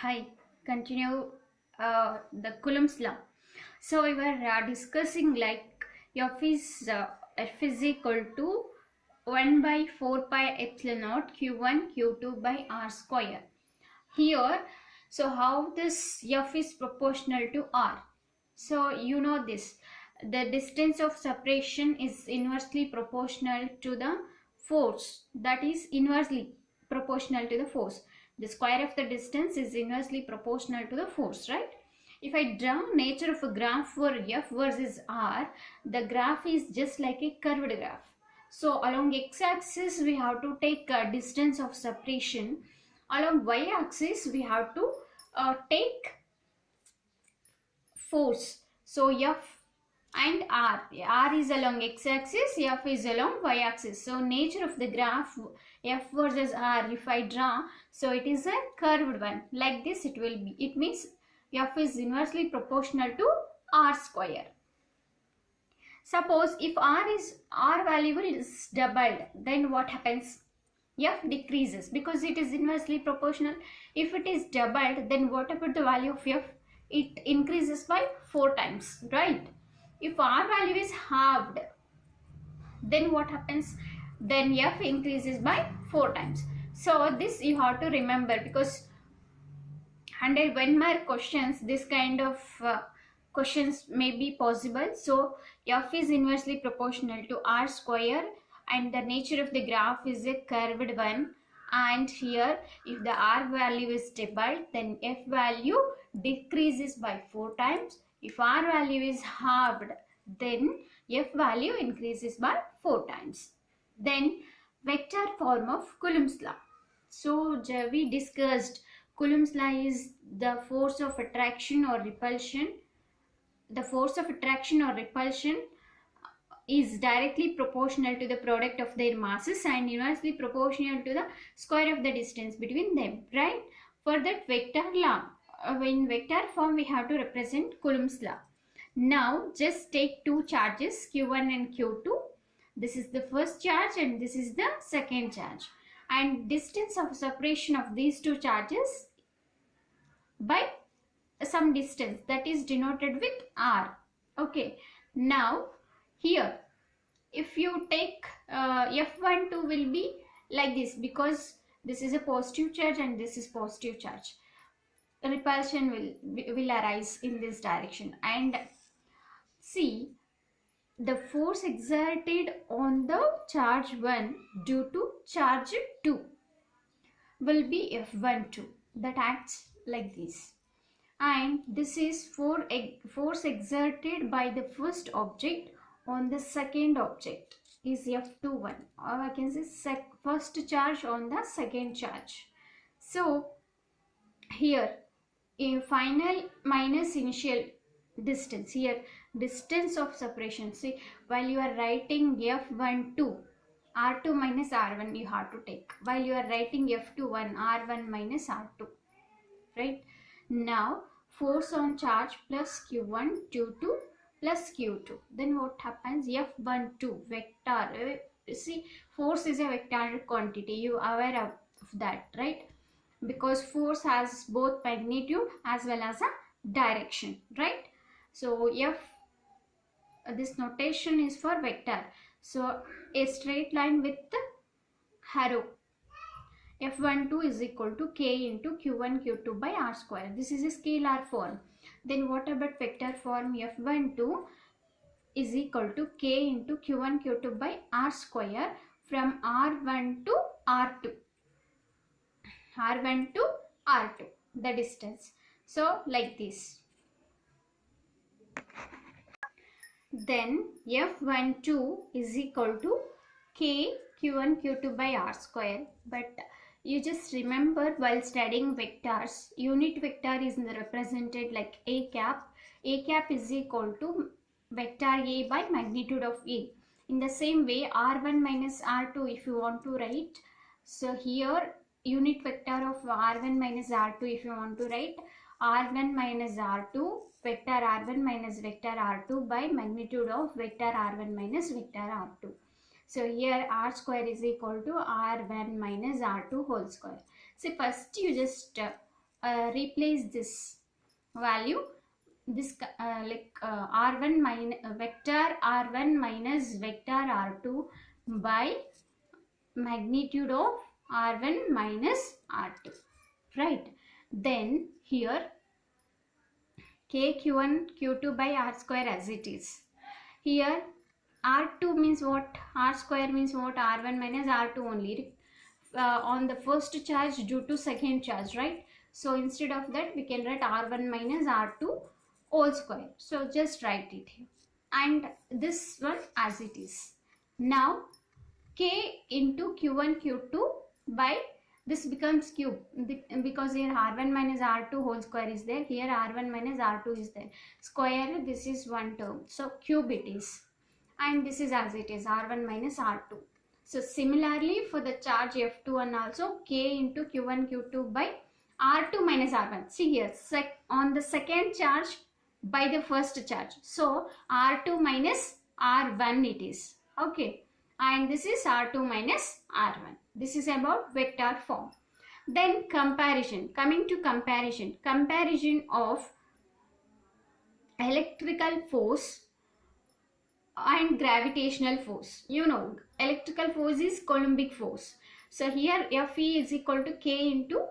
Hi, continue the coulombs law. So we were discussing like F is equal to 1 by 4 pi epsilon naught q1 q2 by r square. Here, so how this F is proportional to r? So you know this, the distance of separation is inversely proportional to the force, that is inversely proportional to the force. The square of the distance is inversely proportional to the force, right? If I draw nature of a graph for F versus R, the graph is just like a curved graph. So along x-axis we have to take a distance of separation. Along y-axis we have to take force. So F and R is along x-axis, F is along y-axis. So nature of the graph F versus R, if I draw, so it is a curved one. Like this it will be. It means F is inversely proportional to R square. Suppose if R value is doubled, then what happens? F decreases because it is inversely proportional. If it is doubled, then what about the value of F? It increases by 4 times, right? If R value is halved, then what happens? Then F increases by 4 times. So this you have to remember, because 101 mark questions, this kind of questions may be possible. So F is inversely proportional to R square and the nature of the graph is a curved one. And here if the R value is doubled, then F value decreases by 4 times. If R value is halved, then F value increases by 4 times. Then vector form of Coulomb's law. So we discussed Coulomb's law is the force of attraction or repulsion. The force of attraction or repulsion is directly proportional to the product of their masses and inversely proportional to the square of the distance between them, right? For that vector law, in vector form we have to represent Coulomb's law. Now just take two charges q1 and q2. This is the first charge and this is the second charge, and distance of separation of these two charges by some distance, that is denoted with r. Okay, now here if you take F12 will be like this, because this is a positive charge and this is positive charge. Repulsion will arise in this direction. And see, the force exerted on the charge 1 due to charge 2 will be F12, that acts like this. And this is force exerted by the first object on the second object is F21, or I can say first charge on the second charge. So here in final minus initial distance, here distance of separation, see, while you are writing F12, R2 minus R1 you have to take, while you are writing F21, R1 minus R2, right? Now force on charge plus q1 q2 plus q2, then what happens? F12 vector, see, force is a vector quantity, you are aware of that, right? Because force has both magnitude as well as a direction, right? So this notation is for vector, so a straight line with arrow. F12 is equal to k into q1 q2 by r square. This is a scalar form. Then what about vector form? F12 is equal to k into q1 q2 by r square from r1 to r2. R1 to R2, the distance. So like this. Then F12 is equal to k q1 q2 by r square. But you just remember, while studying vectors, unit vector is represented like a cap. A cap is equal to vector a by magnitude of a. In the same way, r1 minus r2 if you want to write. So here unit vector of r1 minus r2 if you want to write, r1 minus r2 vector r1 minus vector r2 by magnitude of vector r1 minus vector r2. So here r square is equal to r1 minus r2 whole square. So first you just replace this value, this r1 minus vector r1 minus vector r2 by magnitude of r1 minus r2, right? Then here k q1 q2 by r square as it is. Here r2 means what? R square means what? r1 minus r2 only, on the first charge due to second charge, right? So instead of that we can write r1 minus r2 whole square. So just write it here and this one as it is. Now k into q1 q2 by this becomes cube because here r1 minus r2 whole square is there, here r1 minus r2 is there, square this is one term, so cube it is, and this is as it is r1 minus r2. So similarly for the charge f2 and also k into q1 q2 by r2 minus r1. See here on the second charge by the first charge, so r2 minus r1 it is, okay, and this is r2 minus r1. This is about vector form. Then comparison, coming to comparison of electrical force and gravitational force. You know, electrical force is coulombic force. So here Fe is equal to k into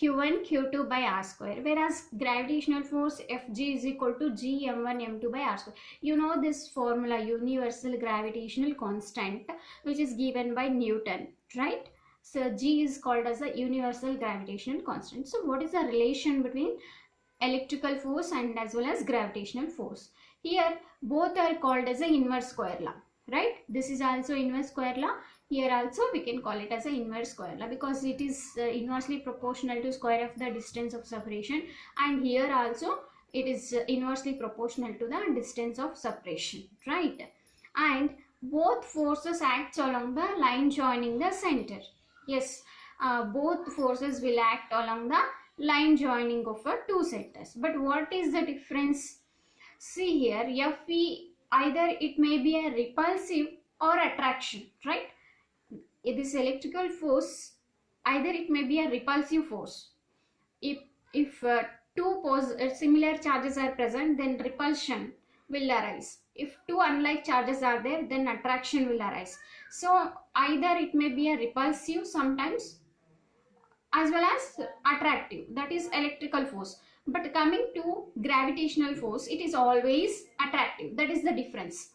q1 q2 by r square, whereas gravitational force Fg is equal to g m1 m2 by r square. You know this formula, universal gravitational constant, which is given by Newton, right? So g is called as a universal gravitational constant. So what is the relation between electrical force and as well as gravitational force? Here both are called as a inverse square law, right? This is also inverse square law. Here also we can call it as a inverse square law because it is inversely proportional to square of the distance of separation, and here also it is inversely proportional to the distance of separation, right? And both forces act along the line joining the center. Yes, both forces will act along the line joining of two centers. But what is the difference? See here, Fe, either it may be a repulsive or attraction, right? This electrical force, either it may be a repulsive force. If two similar charges are present, then repulsion will arise. If two unlike charges are there, then attraction will arise. So either it may be a repulsive sometimes as well as attractive, that is electrical force. But coming to gravitational force, it is always attractive, that is the difference.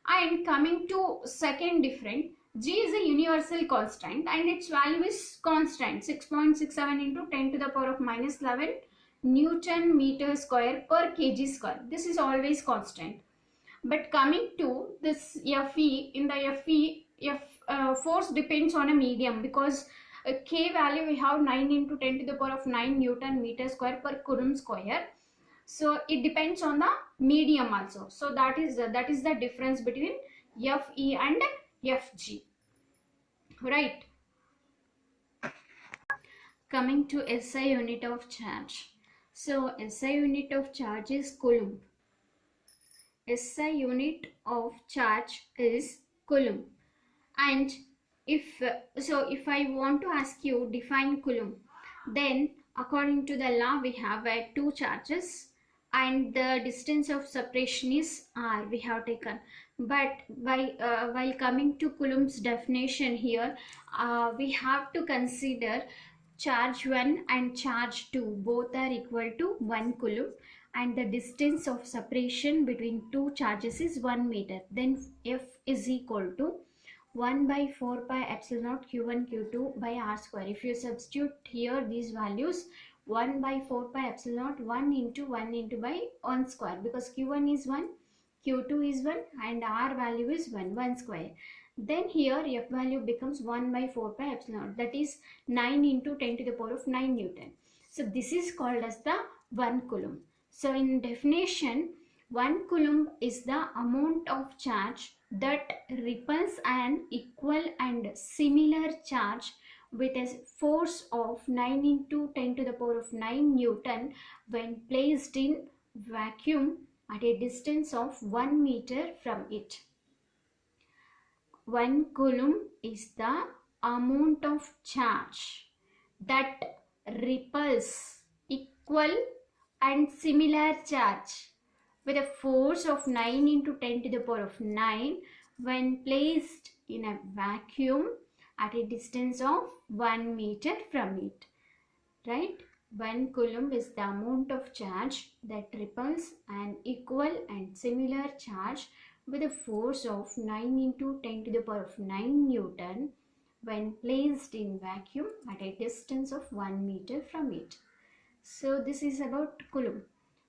And coming to second difference, g is a universal constant and its value is constant, 6.67 into 10 to the power of minus 11 Newton meter square per kg square. This is always constant. But coming to this Fe, in the Fe, force depends on a medium because k value we have 9 into 10 to the power of 9 Newton meter square per coulomb square. So it depends on the medium also. So that is the difference between Fe and Fg, right? Coming to SI unit of charge. So SI unit of charge is coulomb. SI unit of charge is coulomb. And if I want to ask you define coulomb, then according to the law we have two charges and the distance of separation is r we have taken. But while coming to Coulomb's definition here, we have to consider charge 1 and charge 2 both are equal to 1 coulomb and the distance of separation between two charges is 1 meter. Then F is equal to 1 by 4 pi epsilon naught q1 q2 by r square. If you substitute here these values, 1 by 4 pi epsilon naught 1 into by 1 square, because q1 is 1, q2 is 1 and r value is 1 square. Then here F value becomes 1 by 4 pi epsilon naught, that is 9 into 10 to the power of 9 Newton. So this is called as the 1 coulomb. So in definition, 1 coulomb is the amount of charge that repels an equal and similar charge with a force of 9 into 10 to the power of 9 Newton when placed in vacuum at a distance of 1 meter from it. 1 coulomb is the amount of charge that repels equal and similar charge with a force of 9 into 10 to the power of 9 when placed in a vacuum at a distance of 1 meter from it, right? 1 coulomb is the amount of charge that repels an equal and similar charge with a force of 9 into 10 to the power of 9 Newton when placed in vacuum at a distance of 1 meter from it. So this is about coulomb.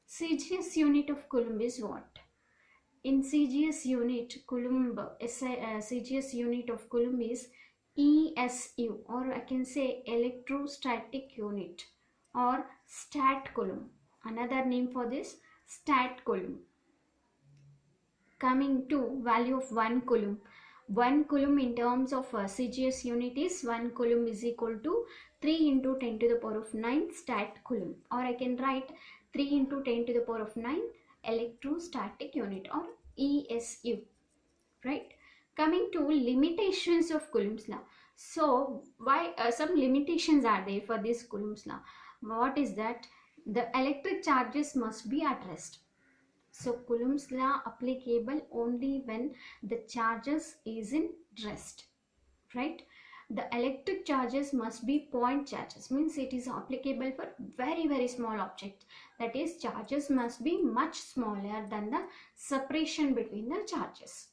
CGS unit of coulomb is what? In CGS unit, CGS unit of coulomb is ESU, or I can say electrostatic unit, or stat coulomb. Another name for this, stat coulomb. Coming to value of 1 coulomb. 1 coulomb in terms of CGS unit is 1 coulomb is equal to 3 into 10 to the power of 9 stat coulomb, or I can write 3 into 10 to the power of 9 electrostatic unit, or ESU, right? Coming to limitations of Coulomb's law. So why some limitations are there for this Coulomb's law? What is that? The electric charges must be at rest. So Coulomb's law applicable only when the charges is in rest, right? The electric charges must be point charges, means it is applicable for very small object. That is, charges must be much smaller than the separation between the charges.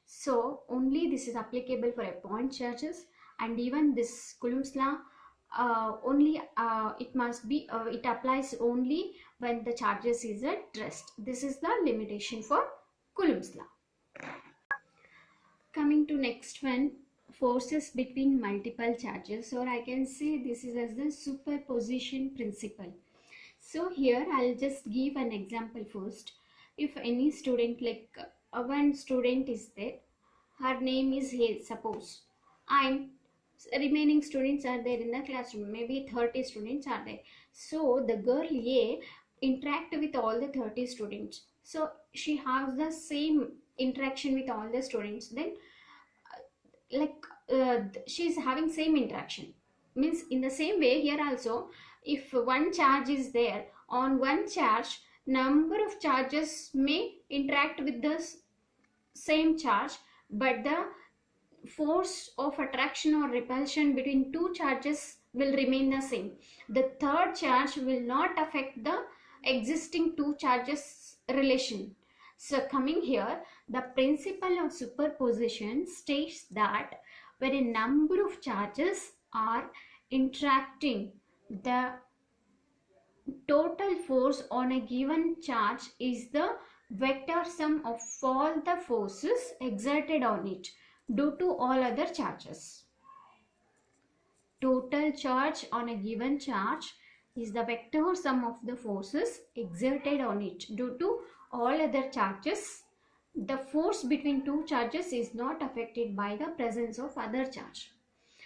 So only this is applicable for a point charges, and even this Coulomb's law it applies only when the charges is at rest. This is the limitation for Coulomb's law. Coming to next one, forces between multiple charges, or I can say this is as the superposition principle. So here I'll just give an example first. If any student, like one student is there, her name is A, suppose, and remaining students are there in the classroom, maybe 30 students are there. So the girl A interact with all the 30 students, so she has the same interaction with all the students, then she's having same interaction, means in the same way here also, if one charge is there, on one charge number of charges may interact with the same charge, but the force of attraction or repulsion between two charges will remain the same. The third charge will not affect the existing two charges relation. So coming here, the principle of superposition states that when a number of charges are interacting, the total force on a given charge is the vector sum of all the forces exerted on it due to all other charges. Total charge on a given charge is the vector sum of the forces exerted on it due to all other charges. The force between two charges is not affected by the presence of other charge.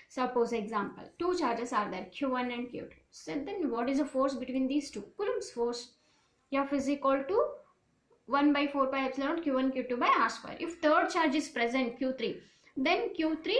Suppose example, two charges are there, Q1 and Q2. So then what is the force between these two? Coulomb's force. F is equal to 1 by 4 pi epsilon Q1 Q2 by R square. If third charge is present, Q3, then Q3,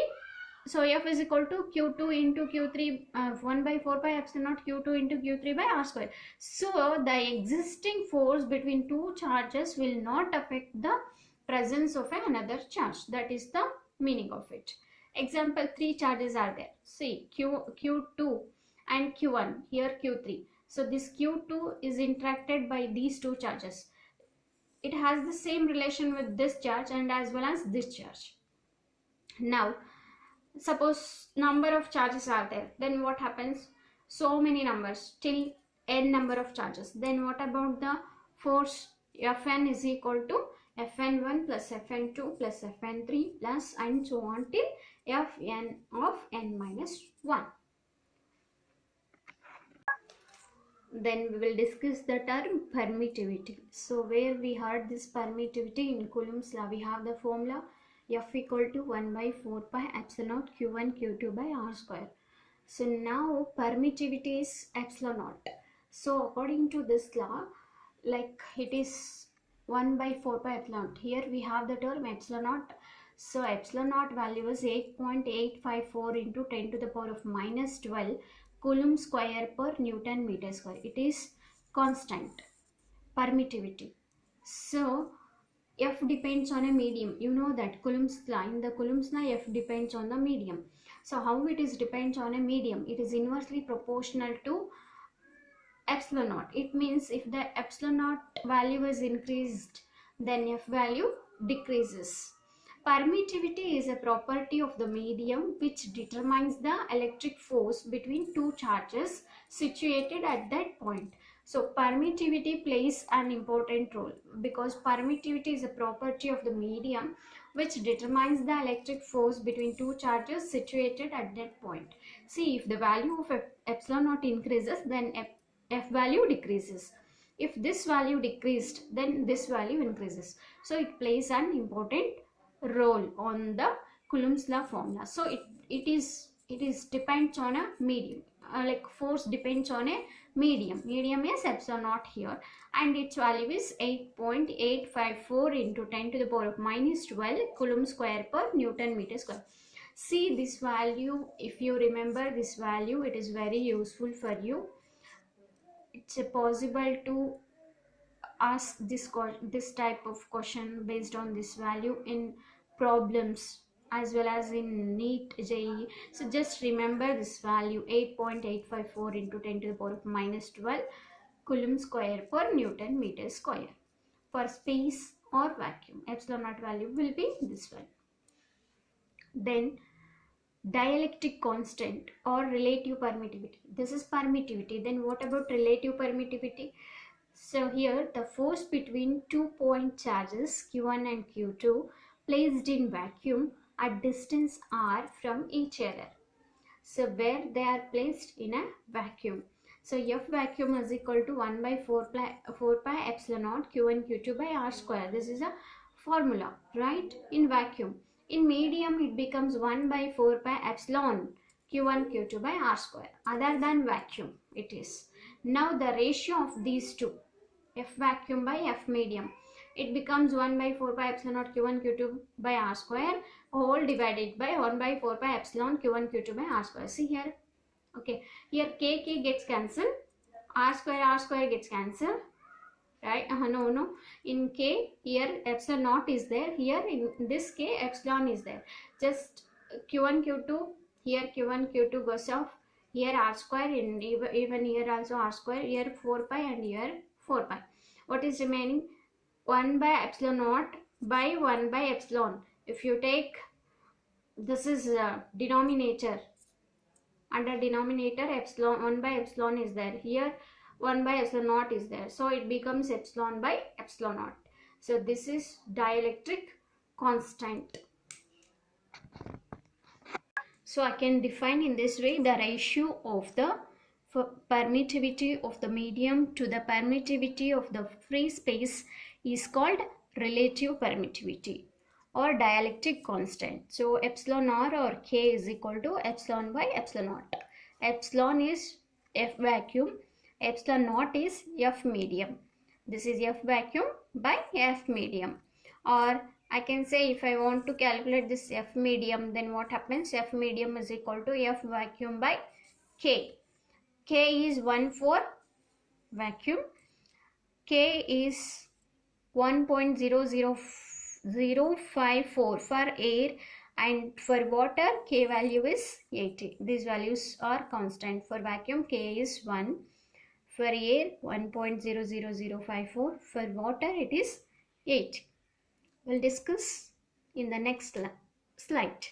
so F is equal to Q2 into Q3, 1 by 4 pi epsilon Q2 into Q3 by R square. So the existing force between two charges will not affect the presence of another charge. That is the meaning of it. Example, three charges are there. See, Q2 and Q1, here Q3. So this Q2 is interacted by these two charges. It has the same relation with this charge and as well as this charge. Now, suppose number of charges are there, then what happens? So many numbers, till n number of charges. Then what about the force? Fn is equal to Fn1 plus Fn2 plus Fn3 plus and so on till Fn of n minus 1. Then we will discuss the term permittivity. So where we heard this permittivity in Coulomb's law, we have the formula F equal to 1 by 4 pi epsilon naught Q1 Q2 by R square. So now permittivity is epsilon naught. So according to this law, like it is 1 by 4 pi epsilon naught. Here we have the term epsilon naught. So epsilon naught value is 8.854 into 10 to the power of minus 12 Coulomb square per Newton meter square. It is constant, permittivity. So F depends on a medium. You know that Coulomb's law. In the Coulomb's law, F depends on the medium. So how it is depends on a medium? It is inversely proportional to epsilon naught. It means if the epsilon naught value is increased, then F value decreases. Permittivity is a property of the medium which determines the electric force between two charges situated at that point. So permittivity plays an important role because permittivity is a property of the medium which determines the electric force between two charges situated at that point. See, if the value of epsilon naught increases, then F value decreases. If this value decreased, then this value increases. So it plays an important role on the Coulomb's law formula. So it is depends on a medium. Like force depends on a medium. Medium is epsilon naught here, and its value is 8.854 into 10 to the power of minus 12 coulomb square per Newton meter square. See this value. If you remember this value, it is very useful for you. It's possible to ask this type of question based on this value in problems as well as in NEET JEE. So just remember this value, 8.854 into 10 to the power of minus 12 coulomb square per Newton meter square. For space or vacuum, epsilon naught value will be this one. Then dielectric constant or relative permittivity. This is permittivity. Then what about relative permittivity? So here the force between 2 point charges Q1 and Q2 placed in vacuum at distance r from each other. So where they are placed in a vacuum. So F vacuum is equal to 1 by 4 pi epsilon naught Q1 Q2 by r square. This is a formula, right? In vacuum. In medium it becomes 1 by 4 pi epsilon Q1 Q2 by r square. Other than vacuum it is. Now the ratio of these two, F vacuum by F medium, it becomes 1 by 4 pi epsilon naught Q1 Q2 by r square whole divided by 1 by 4 pi epsilon Q1 Q2 by r square. See here. Okay. Here K gets cancelled. R square gets cancelled. Right? No. In K, here epsilon naught is there. Here in this K, epsilon is there. Just Q1 Q2. Here Q1 Q2 goes off. Here r square, and even here also r square. Here 4 pi and here 4 pi. What is remaining? 1 by epsilon naught by 1 by epsilon. If you take, this is denominator. Under denominator, epsilon 1 by epsilon is there. Here 1 by epsilon naught is there. So it becomes epsilon by epsilon naught. So this is dielectric constant. So I can define in this way the ratio of the permittivity of the medium to the permittivity of the free space is called relative permittivity or dielectric constant. So epsilon r or K is equal to epsilon by epsilon naught. Epsilon is F vacuum, epsilon naught is F medium. This is F vacuum by F medium. Or I can say, if I want to calculate this F medium, then what happens? F medium is equal to F vacuum by K. K is 1 for vacuum. K is 1.00054 for air, and for water K value is 80. These values are constant. For vacuum K is 1. For air 1.00054. For water it is 8. We'll discuss in the next slide.